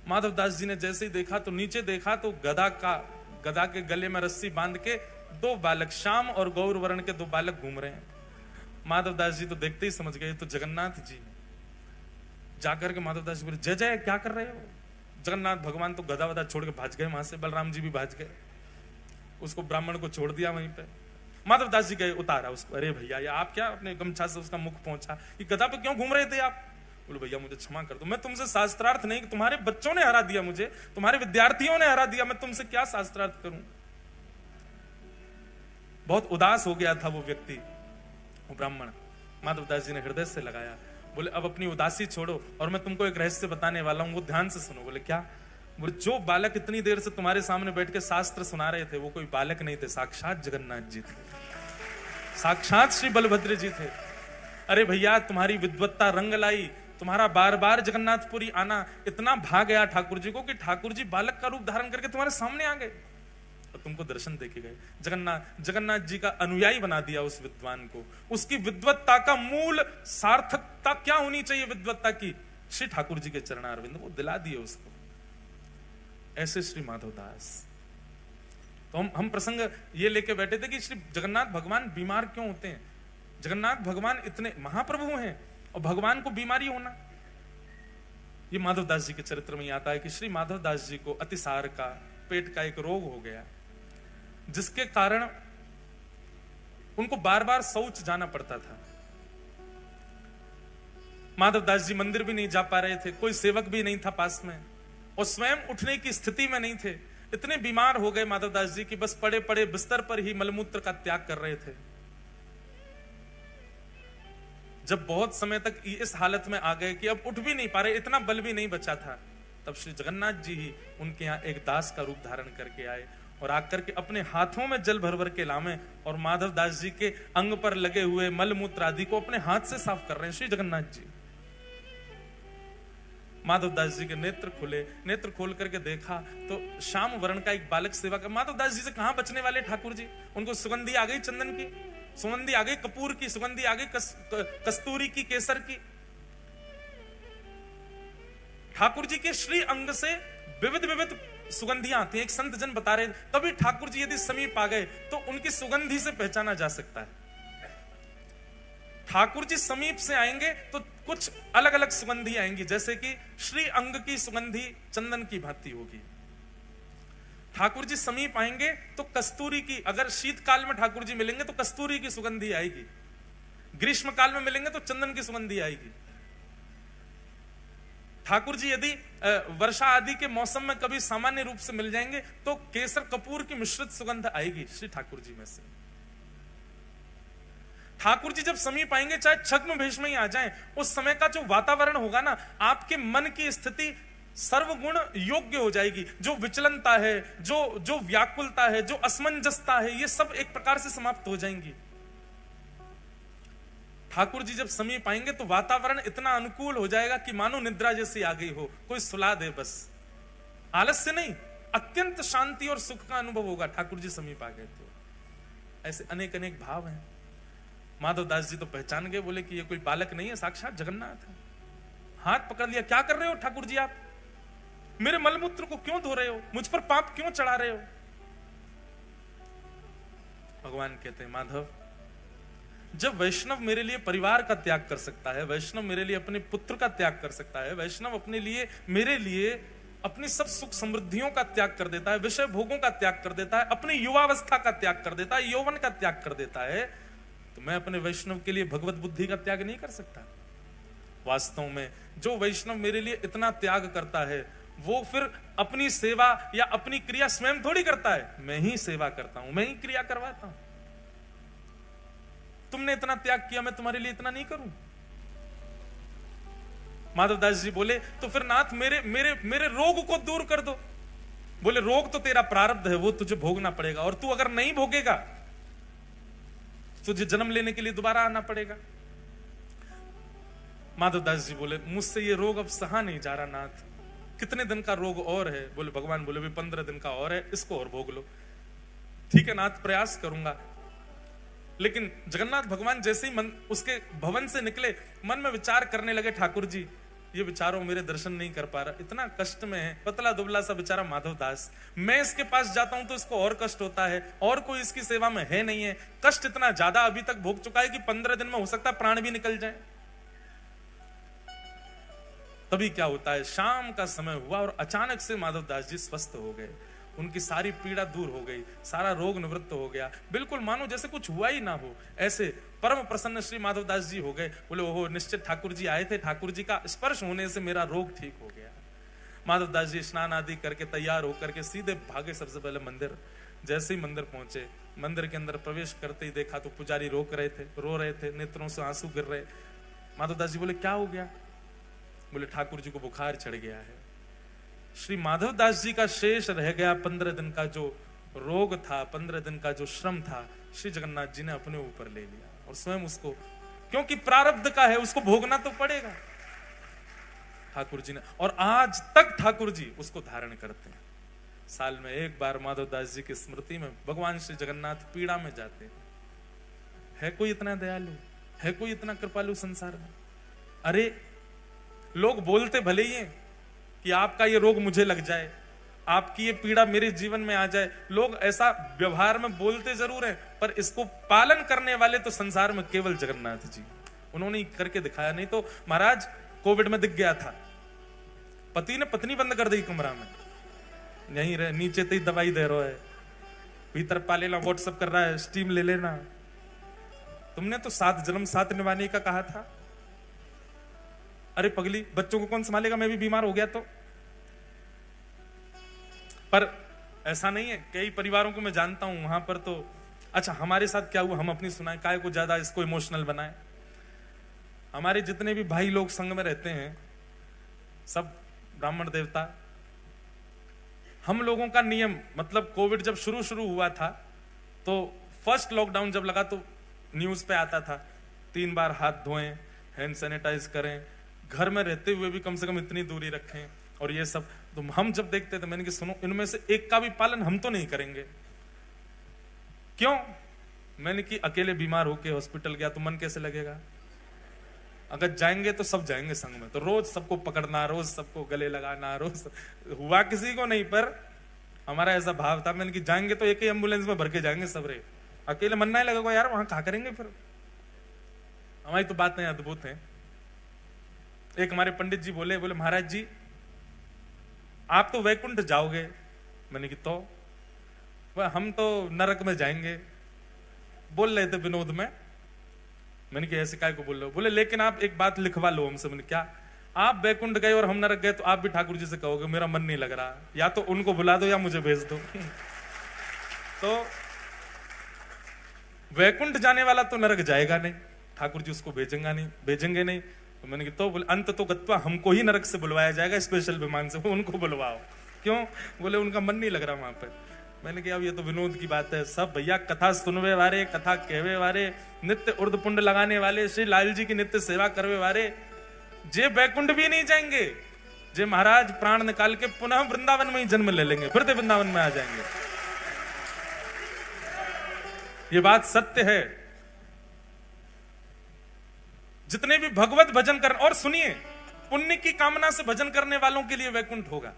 माधवदास जी ने जैसे ही देखा तो नीचे देखा तो गधा के गले में रस्सी बांध के दो बालक, श्याम और गौर वर्ण के दो बालक घूम रहे हैं। माधवदास जी तो देखते ही समझ गए तो जगन्नाथ जी। जाकर के माधवदास जी बोले जय जय, क्या कर रहे हो? जगन्नाथ भगवान तो गधा वधा छोड़ के भाज गए वहां से, बलराम जी भी भाज गए, उसको ब्राह्मण को छोड़ दिया वहीं पे। माधवदास जी गए, उतारा उसको। अरे भैया ये आप क्या, अपने गमछा से उसका मुख पहुंचा, ये गधा पे क्यों घूम रहे थे आप? बोले भैया मुझे क्षमा कर दो, मैं तुमसे शास्त्रार्थ नहीं, तुम्हारे बच्चों ने हरा दिया मुझे, तुम्हारे विद्यार्थियों ने हरा दिया, मैं तुमसे क्या शास्त्रार्थ करूं। बहुत उदास हो गया था वो व्यक्ति, वो ब्राह्मण। माधवदास जी ने हृदय से लगाया, बोले अब अपनी उदासी छोड़ो और मैं तुमको एक रहस्य बताने वाला हूं, वो ध्यान से सुनो। बोले क्या? बोले जो बालक इतनी देर से तुम्हारे सामने बैठ के शास्त्र सुना रहे थे वो कोई बालक नहीं थे, साक्षात जगन्नाथ जी थे, साक्षात श्री बलभद्र जी थे। अरे भैया तुम्हारी विद्वत्ता रंग लाई, तुम्हारा बार बार जगन्नाथपुरी आना इतना भा गया ठाकुर जी को कि ठाकुर जी बालक का रूप धारण करके तुम्हारे सामने आ गए और तुमको दर्शन देके गए। जगन्नाथ जी का अनुयायी बना दिया उस विद्वान को। उसकी विद्वत्ता का मूल सार्थकता क्या होनी चाहिए विद्वत्ता की? श्री ठाकुर जी के चरणारविंद, वो दिला दिए उसको। ऐसे श्री माधवदास। तो हम प्रसंग ये लेके बैठे थे कि श्री जगन्नाथ भगवान बीमार क्यों होते हैं? जगन्नाथ भगवान इतने महाप्रभु हैं और भगवान को बीमारी होना। ये माधवदास जी के चरित्र में आता है कि श्री माधवदास जी को अतिसार का, पेट का एक रोग हो गया, जिसके कारण उनको बार बार शौच जाना पड़ता था। माधवदास जी मंदिर भी नहीं जा पा रहे थे, कोई सेवक भी नहीं था पास में, और स्वयं उठने की स्थिति में नहीं थे। इतने बीमार हो गए माधवदास जी की बस पड़े पड़े बिस्तर पर ही मलमूत्र का त्याग कर रहे थे। जब बहुत समय तक इस हालत में आ गए कि अब उठ भी नहीं पा रहे, इतना बल भी नहीं बचा था, तब श्री जगन्नाथ जी ही उनके यहाँ एक दास का रूप धारण करके आए और आकर के अपने हाथों में जल भर भर के लामे और माधवदास जी के अंग पर लगे हुए मलमूत्र आदि को अपने हाथ से साफ कर रहे हैं श्री जगन्नाथ जी। माधवदास जी के नेत्र खुले, नेत्र खोल करके देखा तो श्याम वर्ण का एक बालक सेवक। माधवदास जी से कहां बचने वाले ठाकुर जी? उनको सुगंधी आ गई, चंदन की सुगंधी आ गई, कपूर की सुगंधी आ गई, कस्तूरी की, केसर की। ठाकुर जी के श्री अंग से विविध विविध सुगंधियां आती हैं। एक संत जन बता रहे, कभी ठाकुर जी यदि समीप आ गए तो उनकी सुगंधी से पहचाना जा सकता है। ठाकुर जी समीप से आएंगे तो कुछ अलग अलग सुगंधी आएंगी, जैसे कि श्री अंग की सुगंधी चंदन की भांति होगी। ठाकुर जी समीप आएंगे तो कस्तूरी की, अगर शीतकाल में ठाकुर जी मिलेंगे तो कस्तूरी की सुगंधी आएगी, ग्रीष्म काल में मिलेंगे तो चंदन की सुगंधी आएगी। ठाकुर जी यदि वर्षा आदि के मौसम में कभी सामान्य रूप से मिल जाएंगे तो केसर कपूर की मिश्रित सुगंध आएगी श्री ठाकुर जी में से। ठाकुर जी जब समीप आएंगे, चाहे छद्म भेष में ही आ जाएं, उस समय का जो वातावरण होगा ना, आपके मन की स्थिति सर्वगुण योग्य हो जाएगी। जो विचलनता है, जो व्याकुलता है, जो असमंजसता है, ये सब एक प्रकार से समाप्त हो जाएंगी। ठाकुर जी जब समीप आएंगे तो वातावरण इतना अनुकूल हो जाएगा कि मानो निद्रा जैसी आ गई हो, कोई सुला दे बस, आलस्य नहीं, अत्यंत शांति और सुख का अनुभव होगा ठाकुर जी समीप आ गए तो। ऐसे अनेक अनेक भाव हैं। माधवदास जी तो पहचान गए, बोले कि ये कोई बालक नहीं है, साक्षात जगन्नाथ है। हाथ पकड़ लिया, क्या कर रहे हो ठाकुर जी आप? मेरे मलमूत्र को क्यों धो रहे हो? मुझ पर पाप क्यों चढ़ा रहे हो? भगवान कहते हैं, माधव, जब वैष्णव मेरे लिए परिवार का त्याग कर सकता है, वैष्णव मेरे लिए अपने पुत्र का त्याग कर सकता है, वैष्णव अपने लिए, मेरे लिए अपनी सब सुख समृद्धियों का त्याग कर देता है, विषय भोगों का त्याग कर देता है, अपनी युवावस्था का त्याग कर देता है, यौवन का त्याग कर देता है, तो मैं अपने वैष्णव के लिए भगवत बुद्धि का त्याग नहीं कर सकता? वास्तव में जो वैष्णव मेरे लिए इतना त्याग करता है वो फिर अपनी सेवा या अपनी क्रिया स्वयं थोड़ी करता है, मैं ही सेवा करता हूं, मैं ही क्रिया करवाता हूं। तुमने इतना त्याग किया, मैं तुम्हारे लिए इतना नहीं करूं? माधवदास जी बोले, तो फिर नाथ मेरे मेरे मेरे रोग को दूर कर दो। बोले, रोग तो तेरा प्रारब्ध है, वो तुझे भोगना पड़ेगा, और तू अगर नहीं भोगेगा तुझे जन्म लेने के लिए दोबारा आना पड़ेगा। माधवदास जी बोले, मुझसे ये रोग अब सहा नहीं जा रहा नाथ, कितने दिन का रोग और है? बोले, भगवान बोले, भी 15 दिन का और है, इसको और भोग लो। ठीक है नाथ, प्रयास करूंगा। लेकिन जगन्नाथ भगवान जैसे ही उसके भवन से निकले, मन में विचार करने लगे, ठाकुर जी ये बेचारों मेरे दर्शन नहीं कर पा रहा, इतना कष्ट में है, पतला दुबला सा बेचारा माधवदास, मैं इसके पास जाता हूं तो इसको और कष्ट होता है, और कोई इसकी सेवा में है नहीं है, कष्ट इतना ज्यादा अभी तक भोग चुका है कि 15 दिन में हो सकता है प्राण भी निकल जाए। तभी क्या होता है, शाम का समय हुआ और अचानक से माधवदास जी स्वस्थ हो गए। उनकी सारी पीड़ा दूर हो गई, सारा रोग निवृत्त हो गया, बिल्कुल मानो जैसे कुछ हुआ ही ना हो। ऐसे परम प्रसन्न श्री माधवदास जी हो गए। बोले ओहो, निश्चित ठाकुर जी आए थे, ठाकुर जी का स्पर्श होने से मेरा रोग ठीक हो गया। माधवदास जी स्नान आदि करके तैयार होकर के सीधे भागे सबसे पहले मंदिर। जैसे ही मंदिर पहुंचे, मंदिर के अंदर प्रवेश करते ही देखा तो पुजारी रो रहे थे, नेत्रों से आंसू गिर रहे। माधवदास जी बोले क्या हो गया? बोले ठाकुर जी को बुखार चढ़ गया है। श्री माधवदास जी का शेष रह गया 15 दिन का जो रोग था, 15 दिन का जो श्रम था, श्री जगन्नाथ जी ने अपने ऊपर ले लिया और स्वयं उसको, क्योंकि प्रारब्ध का है, उसको भोगना तो पड़ेगा ठाकुर जी ने। और आज तक ठाकुर जी उसको धारण करते हैं। साल में एक बार माधवदास जी की स्मृति में भगवान श्री जगन्नाथ पीड़ा में जाते हैं। है कोई इतना दयालु, है कोई इतना कृपालु संसार में? अरे लोग बोलते भले ही हैं कि आपका ये रोग मुझे लग जाए, आपकी ये पीड़ा मेरे जीवन में आ जाए। लोग ऐसा व्यवहार में बोलते जरूर हैं, पर इसको पालन करने वाले तो संसार में केवल जगन्नाथ जी, उन्होंने ही करके दिखाया। नहीं तो महाराज कोविड में दिख गया था, पति ने पत्नी बंद कर दी कमरा में, यहीं रहे, नीचे तो ही दवाई दे रहा है, भीतर पा लेना, व्हाट्सएप कर रहा है, स्टीम ले लेना। तुमने तो 7 जन्म 7 निभाने का कहा था। अरे पगली, बच्चों को कौन संभालेगा, मैं भी बीमार हो गया तो। पर ऐसा नहीं है, कई परिवारों को मैं जानता हूं वहां पर तो, अच्छा हमारे साथ क्या हुआ हम अपनी सुनाए, काय को ज्यादा इसको इमोशनल बनाए। हमारे जितने भी भाई लोग संग में रहते हैं, सब ब्राह्मण देवता। हम लोगों का नियम, मतलब कोविड जब शुरू हुआ था तो फर्स्ट लॉकडाउन जब लगा तो न्यूज पे आता था 3 बार हाथ धोएं, हैंड सैनिटाइज करें, घर में रहते हुए भी कम से कम इतनी दूरी रखें और ये सब। तो हम जब देखते थे, मैंने कि सुनो, इनमें से एक का भी पालन हम तो नहीं करेंगे। क्यों? मैंने कि अकेले बीमार होके हॉस्पिटल गया तो मन कैसे लगेगा? अगर जाएंगे तो सब जाएंगे संग में, तो रोज सबको पकड़ना, रोज सबको गले लगाना, रोज हुआ किसी को नहीं, पर हमारा ऐसा भाव था। मैंने कि जाएंगे तो एक ही एम्बुलेंस में भर के जाएंगे सब रे, अकेले मन नहीं लगेगा यार, वहां कहा करेंगे फिर। हमारी तो बातें अद्भुत हैं। एक हमारे पंडित जी बोले महाराज जी आप तो वैकुंठ जाओगे। मैंने कि तो वह हम तो नरक में जाएंगे। बोल रहे थे विनोद में। मैंने कि ऐसे काय को बोल रहे हो? बोले लेकिन आप एक बात लिखवा लो हमसे। मैंने क्या? आप वैकुंठ गए और हम नरक गए तो आप भी ठाकुर जी से कहोगे मेरा मन नहीं लग रहा, या तो उनको बुला दो या मुझे भेज दो। तो वैकुंठ जाने वाला तो नरक जाएगा नहीं, ठाकुर जी उसको भेजेंगे नहीं। तो मैंने तो बोले अंत तो गत्वा हमको ही नरक से बुलवाया जाएगा स्पेशल विमान से, उनको बुलवाओ। क्यों? बोले उनका मन नहीं लग रहा वहां पर। मैंने कहा अब ये तो विनोद की बात है, सब भैया कथा सुनवे वाले, कथा कहवे वाले, नित्य उर्द पुंड लगाने वाले, श्री लाल जी की नित्य सेवा करवे वाले, जे बैकुंठ भी नहीं जाएंगे, जे महाराज प्राण निकाल के पुनः वृंदावन में ही जन्म ले लेंगे, फिर से वृंदावन में आ जाएंगे। ये बात सत्य है। जितने भी भगवत भजन कर, और सुनिए, पुण्य की कामना से भजन करने वालों के लिए वैकुंठ होगा,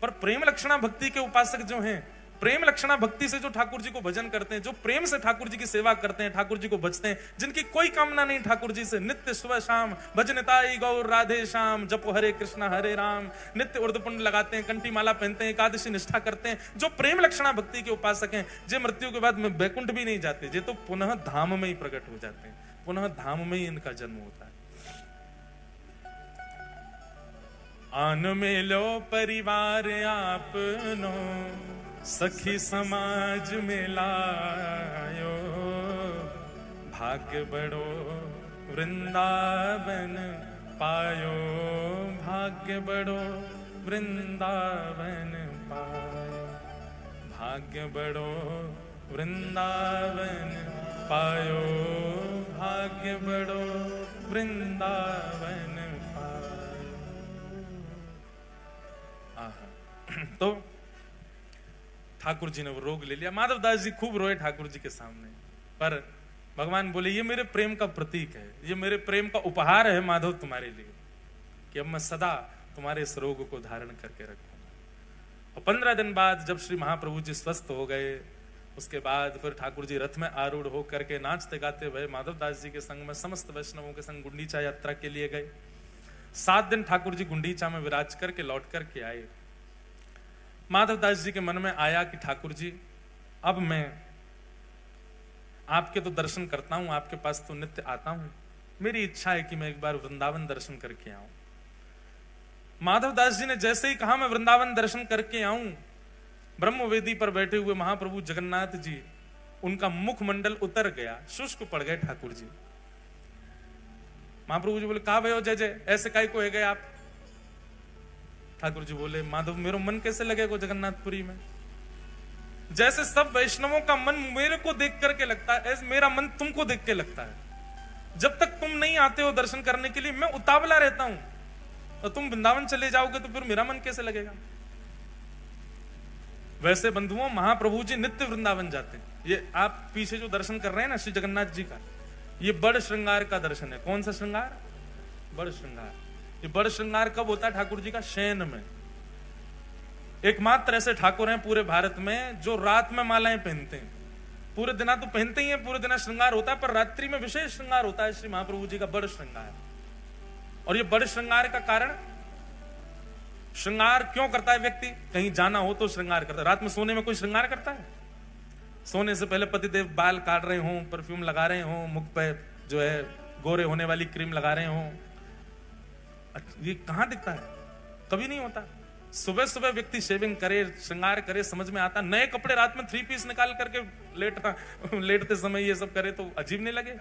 पर प्रेम लक्षणा भक्ति के उपासक जो हैं, प्रेम लक्षणा भक्ति से जो ठाकुर जी को भजन करते हैं, जो प्रेम से ठाकुर जी की सेवा करते हैं, ठाकुर जी को भजते हैं, जिनकी कोई कामना नहीं ठाकुर जी से, नित्य सुबह शाम भजनताई गौर राधे श्याम, जपो हरे कृष्ण हरे राम, नित्य उर्दपुंड लगाते हैं, कंठी माला पहनते हैं, एकादशी निष्ठा करते हैं, जो प्रेम लक्षणा भक्ति के उपासक हैं, जे मृत्यु के बाद में वैकुंठ भी नहीं जाते, जे तो पुनः धाम में ही प्रकट हो जाते हैं, पुनः धाम में ही इनका जन्म होता है। आन में लो परिवार आपनो, सखी समाज में लायो, भाग्य बड़ो वृंदावन पायो, भाग्य बड़ो वृंदावन पायो, भाग्य बड़ो वृंदावन पायो, भाग्य बड़ो वृंदावन पायो। तो ठाकुर जी ने वो रोग ले लिया। माधवदास जी खूब रोए ठाकुर जी के सामने, पर भगवान बोले ये मेरे प्रेम का प्रतीक है, ये मेरे प्रेम का उपहार है माधव तुम्हारे लिए, कि अब मैं सदा तुम्हारे इस रोग को धारण करके रखूंगा। और 15 दिन बाद जब श्री महाप्रभु जी स्वस्थ हो गए, उसके बाद फिर ठाकुर जी रथ में आरूढ़ होकर के नाचते गाते हुए माधवदास जी के संग में समस्त वैष्णवों के संग गुंडीचा यात्रा के लिए गए। 7 दिन ठाकुर जी गुंडीचा में विराज करके लौट करके आए। माधवदास जी के मन में आया कि ठाकुर जी अब मैं आपके तो दर्शन करता हूं, आपके पास तो नित्य आता हूं, मेरी इच्छा है कि मैं एक बार वृंदावन दर्शन करके आऊं। माधवदास जी ने जैसे ही कहा मैं वृंदावन दर्शन करके आऊं, ब्रह्मवेदी पर बैठे हुए महाप्रभु जगन्नाथ जी, उनका मुखमंडल उतर गया, शुष्क पड़ गए ठाकुर जी। महाप्रभु जी बोले कहा भयो जय जय, ऐसे काय को है गए आप? ठाकुर जी बोले माधव मेरो मन कैसे लगेगा जगन्नाथपुरी में? जैसे सब वैष्णवों का मन मेरे को देख करके लगता है, ऐसे मेरा मन तुमको देख के लगता है। जब तक तुम नहीं आते हो दर्शन करने के लिए मैं उतावला रहता हूं, और तुम वृंदावन चले जाओगे तो फिर मेरा मन कैसे लगेगा? वैसे बंधुओं महाप्रभु जी नित्य वृंदावन जाते हैं। ये आप पीछे जो दर्शन कर रहे हैं ना श्री जगन्नाथ जी का, ये बड़ श्रृंगार का दर्शन है। कौन सा श्रृंगार? बड़ श्रृंगार। ये बड़ श्रृंगार कब होता है ठाकुर जी का? शयन में। एकमात्र ऐसे ठाकुर हैं पूरे भारत में जो रात में मालाएं पहनते हैं। पूरे दिना तो पहनते ही हैं, पूरे दिना श्रृंगार होता है, पर रात्रि में विशेष श्रृंगार होता है श्री महाप्रभु जी का बड़ श्रृंगार। और ये बड़ श्रृंगार का कारण, श्रृंगार क्यों करता है व्यक्ति? कहीं जाना हो तो श्रृंगार करता है। रात में सोने में कोई श्रृंगार करता है? सोने से पहले पतिदेव बाल काट रहे हों, परफ्यूम लगा रहे हों, मुख पे जो है गोरे होने वाली क्रीम लगा रहे हों, ये कहां दिखता है? कभी नहीं होता। सुबह सुबह व्यक्ति शेविंग करे, श्रृंगार करे, समझ में आता। नए कपड़े रात में 3 पीस निकाल करके लेटते समय ये सब करे तो अजीब नहीं लगे?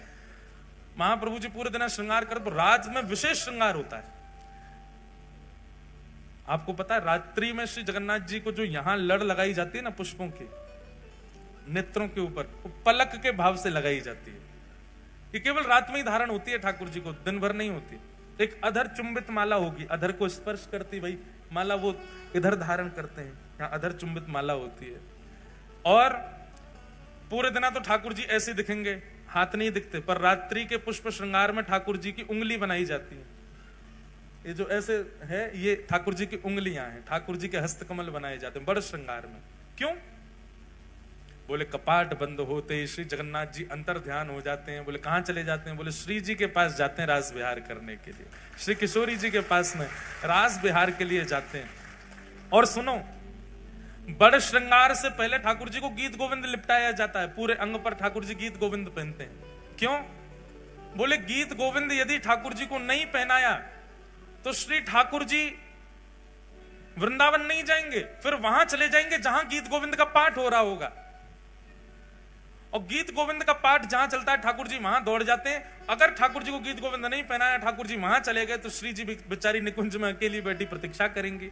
महाप्रभु जी पूरे दिन श्रृंगार करे, तो रात में विशेष श्रृंगार होता है। आपको पता है रात्रि में श्री जगन्नाथ जी को जो यहां लड़ लगाई जाती है ना पुष्पों की, नेत्रों के ऊपर पलक के भाव से लगाई जाती है। ये केवल रात में ही धारण होती है ठाकुर जी को, दिन भर नहीं होती। एक अधर चुंबित माला होगी, अधर को स्पर्श करती भाई माला, वो इधर धारण करते हैं, यहाँ अधर चुंबित माला होती है। और पूरे दिन तो ठाकुर जी ऐसे दिखेंगे, हाथ नहीं दिखते, पर रात्रि के पुष्प श्रृंगार में ठाकुर जी की उंगली बनाई जाती है। ये जो ऐसे है ये ठाकुर जी की उंगलियां हैं, ठाकुर जी के हस्तकमल बनाए जाते हैं बड़ श्रृंगार में। क्यों? बोले कपाट बंद होते ही श्री जगन्नाथ जी अंतर ध्यान हो जाते हैं। बोले कहां चले जाते हैं? बोले श्री जी के पास जाते हैं रास विहार करने के लिए, श्री किशोरी जी के पास में रास विहार के लिए जाते हैं। और सुनो, बड़ श्रृंगार से पहले ठाकुर जी को गीत गोविंद लिपटाया जाता है। पूरे अंग पर ठाकुर जी गीत गोविंद पहनते हैं। क्यों? बोले गीत गोविंद यदि ठाकुर जी को नहीं पहनाया तो श्री ठाकुर जी वृंदावन नहीं जाएंगे, फिर वहां चले जाएंगे जहां गीत गोविंद का पाठ हो रहा होगा। और गीत गोविंद का पाठ जहां चलता है ठाकुर जी वहां दौड़ जाते हैं। अगर ठाकुर जी को गीत गोविंद नहीं पहनाया, ठाकुर जी वहां चले गए, तो श्री जी बेचारी निकुंज में अकेली बैठी प्रतीक्षा करेंगी।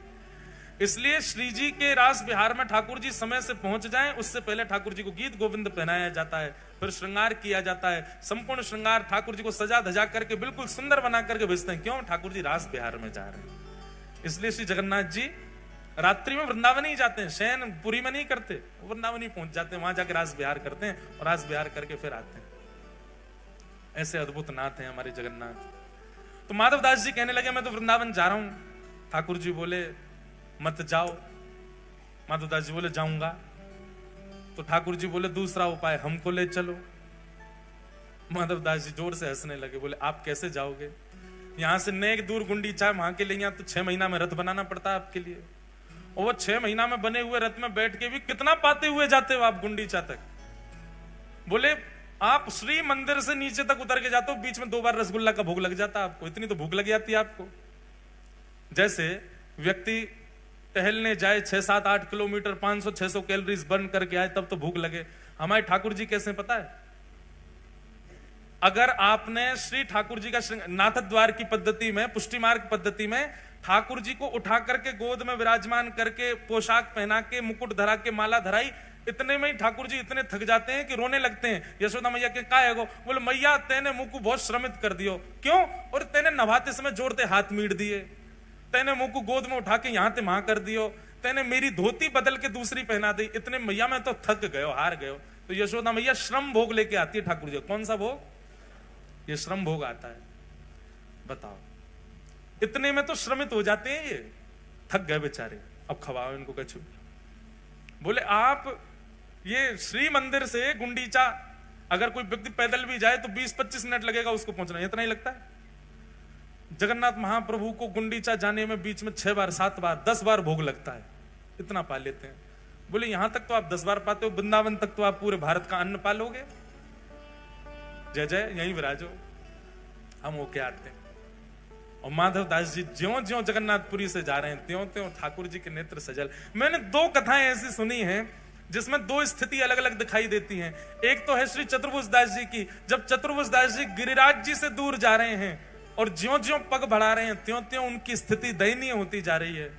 इसलिए श्री जी के रास विहार में ठाकुर जी समय से पहुंच जाएं, उससे पहले ठाकुर जी को गीत गोविंद पहनाया जाता है, फिर श्रृंगार किया जाता है। संपूर्ण श्रृंगार ठाकुर जी को सजा धजा करके बिल्कुल सुंदर बना करके भेजते हैं। क्यों? ठाकुर जी रास विहार में जा रहे हैं। इसलिए श्री जगन्नाथ जी रात्रि में वृंदावन ही जाते हैं, शयन पुरी में नहीं करते, वृंदावन ही पहुंच जाते हैं, वहां जाकर रास विहार करते हैं और रास विहार करके फिर आते हैं। ऐसे अद्भुत नाथ हैं हमारे जगन्नाथ। तो माधवदास जी कहने लगे मैं तो वृंदावन जा रहा हूं। ठाकुर जी बोले मत जाओ। माधवदास जी बोले जाऊंगा। तो ठाकुर जी बोले दूसरा उपाय, हमको ले चलो। माधवदास जी जोर से हंसने लगे, बोले आप कैसे जाओगे? यहां से नेक दूर गुंडीचा, वहां के लिए तो 6 महीना में रथ बनाना पड़ता है आपके लिए, और वो 6 महीना में बने हुए रथ में बैठ के भी कितना पाते हुए जाते हो आप गुंडीचा तक? बोले आप श्री मंदिर से नीचे तक उतर के जाते हो, बीच में 2 बार रसगुल्ला का भोग लग जाता आपको, इतनी तो भूख लग जाती है आपको। जैसे व्यक्ति टहलने जाए 6-7-8 किलोमीटर 500-600 कैलोरीज बर्न करके आए तब तो भूख लगे। हमारे ठाकुर जी कैसे पता है? अगर आपने श्री ठाकुर जी का नाथ द्वार की पद्धति में, पुष्टि मार्ग पद्धति में ठाकुर जी को उठा करके गोद में विराजमान करके पोशाक पहना के मुकुट धरा के माला धराई, इतने में ही ठाकुर जी इतने थक जाते हैं कि रोने लगते हैं। यशोदा मैया के का है गो? बोले मैया तेने मुंह को बहुत श्रमित कर दियो। क्यों? और तेने नभाते समय जोड़ते हाथ मीट दिए, तेने मुंह को गोद में उठा के यहां ते वहां कर दियो, तेने मेरी धोती बदल के दूसरी पहना दी, इतने मैया में तो थक गयो, हार गयो। तो यशोदा मैया श्रम भोग लेके आती है ठाकुर जी। कौन सा भोग? ये श्रम भोग आता है। बताओ, इतने में तो श्रमित हो जाते हैं, ये थक गए बेचारे, अब खवाओ इनको कछु। बोले आप ये श्री मंदिर से गुंडीचा अगर कोई व्यक्ति पैदल भी जाए तो 20-25 मिनट लगेगा उसको पहुंचना, इतना ही लगता है। जगन्नाथ महाप्रभु को गुंडीचा जाने में बीच में 6 बार 7 बार 10 बार भोग लगता है। इतना पा लेते हैं। बोले यहां तक तो आप 10 बार पाते हो, वृंदावन तक तो आप पूरे भारत का अन्न पालोगे। जय जय, यहीं विराजो। हम होके आते हैं। और माधव दास जी ज्यों ज्यों जगन्नाथपुरी से जा रहे हैं त्यों त्यों ठाकुर जी के नेत्र सजल। मैंने 2 कथाएं ऐसी सुनी हैं जिसमें 2 स्थिति अलग अलग दिखाई देती हैं। एक तो है श्री चतुर्भुज दास जी की, जब चतुर्भुज दास जी गिरिराज जी से दूर जा रहे हैं और ज्यों ज्यों पग बढ़ा रहे हैं त्यों त्यों उनकी स्थिति दयनीय होती जा रही है।